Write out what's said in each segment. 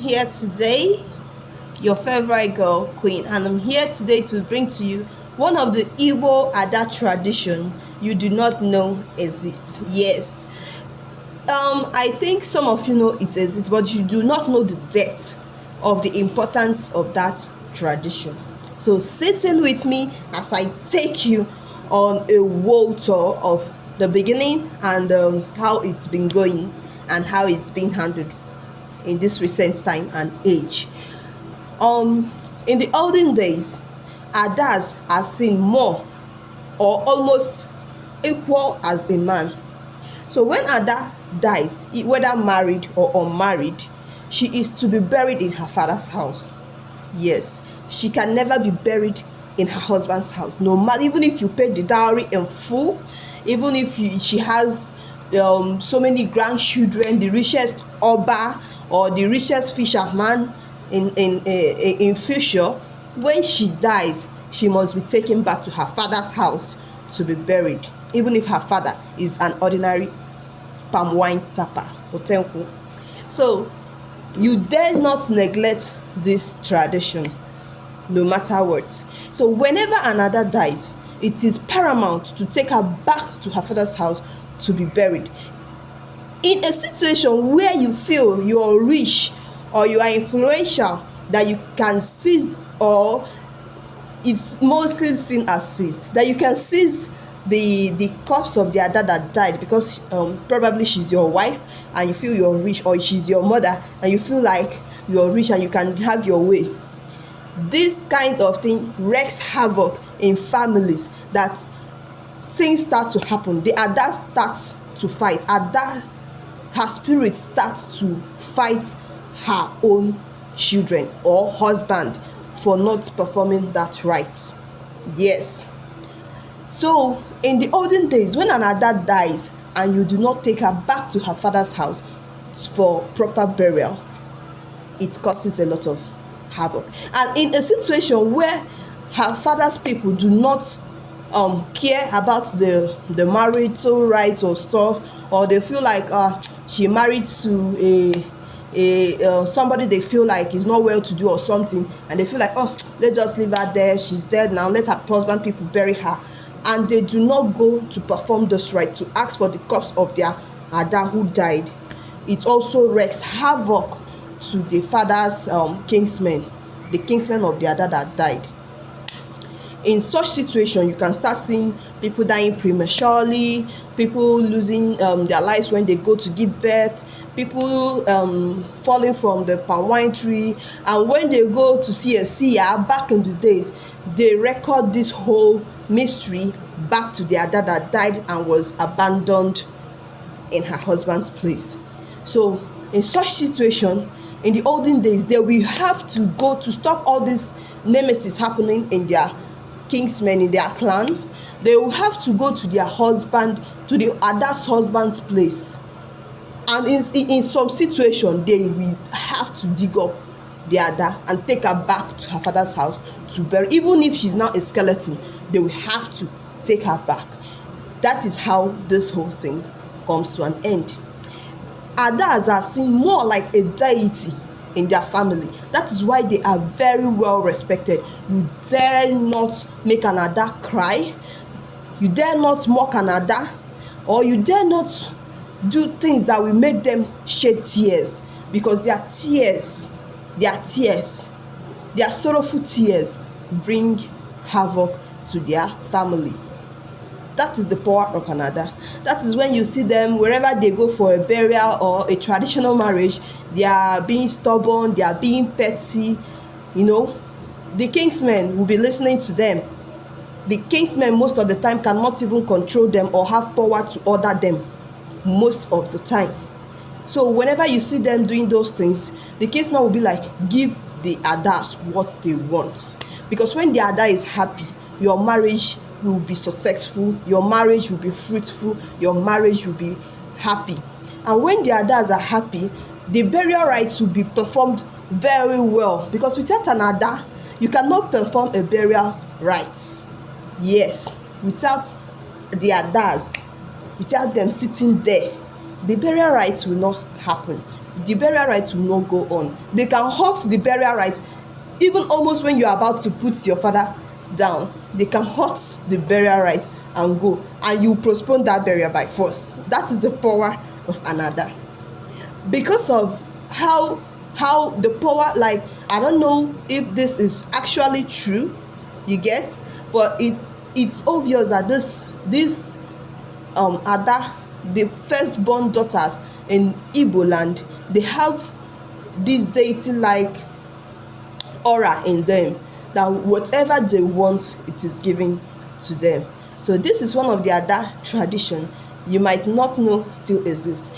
here today, your favorite girl, Queen, and I'm here today to bring to you one of the Igbo Ada tradition you do not know exists. Yes, I think some of you know it exists, but you do not know the depth of the importance of that tradition. So sit in with me as I take you on a world tour of the beginning and how it's been going and how it's been handled in this recent time and age. In the olden days, Adas are seen more or almost equal as a man. So when Ada dies, whether married or unmarried, she is to be buried in her father's house. Yes, she can never be buried in her husband's house. No matter, even if you pay the dowry in full, even if she has so many grandchildren, the richest Oba or the richest fisherman in future, when she dies, she must be taken back to her father's house to be buried, even if her father is an ordinary palm wine tapper or tenku. So you dare not neglect this tradition, no matter what. So whenever another dies, it is paramount to take her back to her father's house to be buried. In a situation where you feel you are rich or you are influential, that you can seize, or it's mostly seen as seized, that you can seize the corpse of the Ada that died, because probably she's your wife and you feel you're rich, or she's your mother and you feel like you're rich and you can have your way. This kind of thing wreaks havoc in families, that things start to happen. The Ada starts to fight. Ada, her spirit starts to fight her own children or husband for not performing that right. Yes. So in the olden days, when an Ada dies and you do not take her back to her father's house for proper burial, it causes a lot of havoc. And in a situation where her father's people do not care about the marital rights or stuff, or they feel like she married to a somebody they feel like is not well to do or something, and they feel like, oh, let's just leave her there, she's dead now, let her husband people bury her, and they do not go to perform this right, to ask for the corpse of their Ada who died, it also wreaks havoc to the father's kingsmen, the kingsmen of the Ada that died. In such situation, you can start seeing people dying prematurely, people losing their lives when they go to give birth, people falling from the palm wine tree, and when they go to see a seer back in the days, they record this whole mystery back to the Ada that died and was abandoned in her husband's place. So in such situation, in the olden days, they will have to go to stop all this nemesis happening in their kingsmen, in their clan. They will have to go to their husband, to the Ada's husband's place, and in some situation they will have to dig up the Ada and take her back to her father's house to bury. Even if she's now a skeleton, they will have to take her back. That is how this whole thing comes to an end. Adas are seen more like a deity in their family. That is why they are very well respected. You dare not make an Ada cry, you dare not mock an Ada, or you dare not do things that will make them shed tears, because their sorrowful tears bring havoc to their family. That is the power of an Ada. That is when you see them wherever they go for a burial or a traditional marriage, they are being stubborn, they are being petty. The kingsmen will be listening to them. The kingsmen most of the time cannot even control them or have power to order them most of the time. So whenever you see them doing those things, the kingsmen will be like, give the Adas what they want. Because when the Ada is happy, your marriage will be successful, your marriage will be fruitful, your marriage will be happy. And when the Adas are happy, the burial rites will be performed very well, because without an Ada, you cannot perform a burial rites. Yes, without the Adas, without them sitting there, the burial rites will not happen. the burial rite will not go on. They can halt the burial rite even almost when you are about to put your father down. They can halt the burial rite and go, and you postpone that burial by force. That is the power of an Ada. Because of how the power, like, I don't know if this is actually true, you get, but it's obvious that this Ada, the firstborn daughters in Igbo land, they have this deity like aura in them, that whatever they want, it is given to them. So this is one of the Ada tradition you might not know still exists.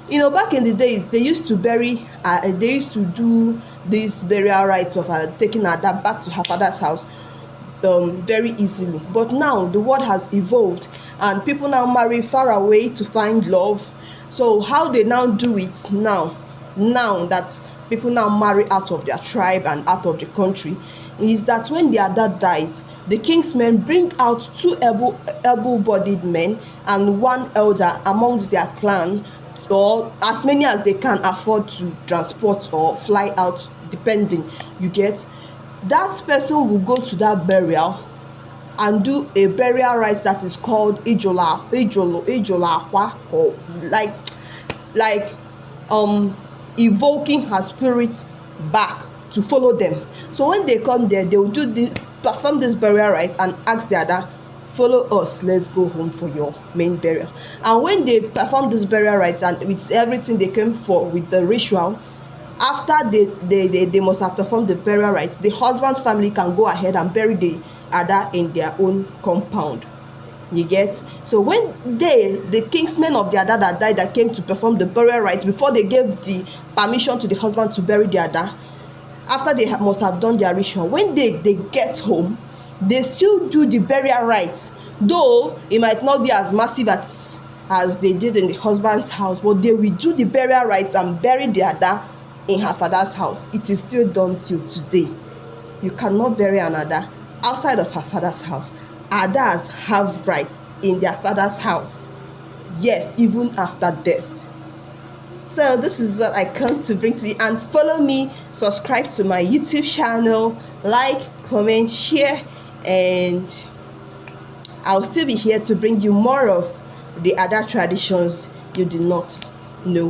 Back in the days, they used to they used to do these burial rites of taking Ada back to her father's house very easily. But now the world has evolved, and people now marry far away to find love. So how they now do it now that people now marry out of their tribe and out of the country, is that when their dad dies, the king's men bring out two able-bodied men and one elder amongst their clan, or as many as they can afford to transport or fly out, depending, you get. That person will go to that burial and do a burial rite that is called Ijolo, or like evoking her spirit back to follow them. So when they come there, they will perform this burial rite and ask the Ada, follow us, let's go home for your main burial. And when they perform this burial rite and with everything they came for with the ritual, after they must have performed the burial rite, the husband's family can go ahead and bury the Ada in their own compound. You get? So when the kingsmen of the Ada that died, that came to perform the burial rites, before they gave the permission to the husband to bury the Ada, after they must have done their ritual, when they get home, they still do the burial rites, though it might not be as massive as they did in the husband's house, but they will do the burial rites and bury the Ada in her father's house. It is still done till today. You cannot bury an Ada outside of her father's house. Adas have rights in their father's house, yes, even after death. So this is what I come to bring to you, and follow me, subscribe to my YouTube channel, like, comment, share, and I'll still be here to bring you more of the Ada traditions you do not know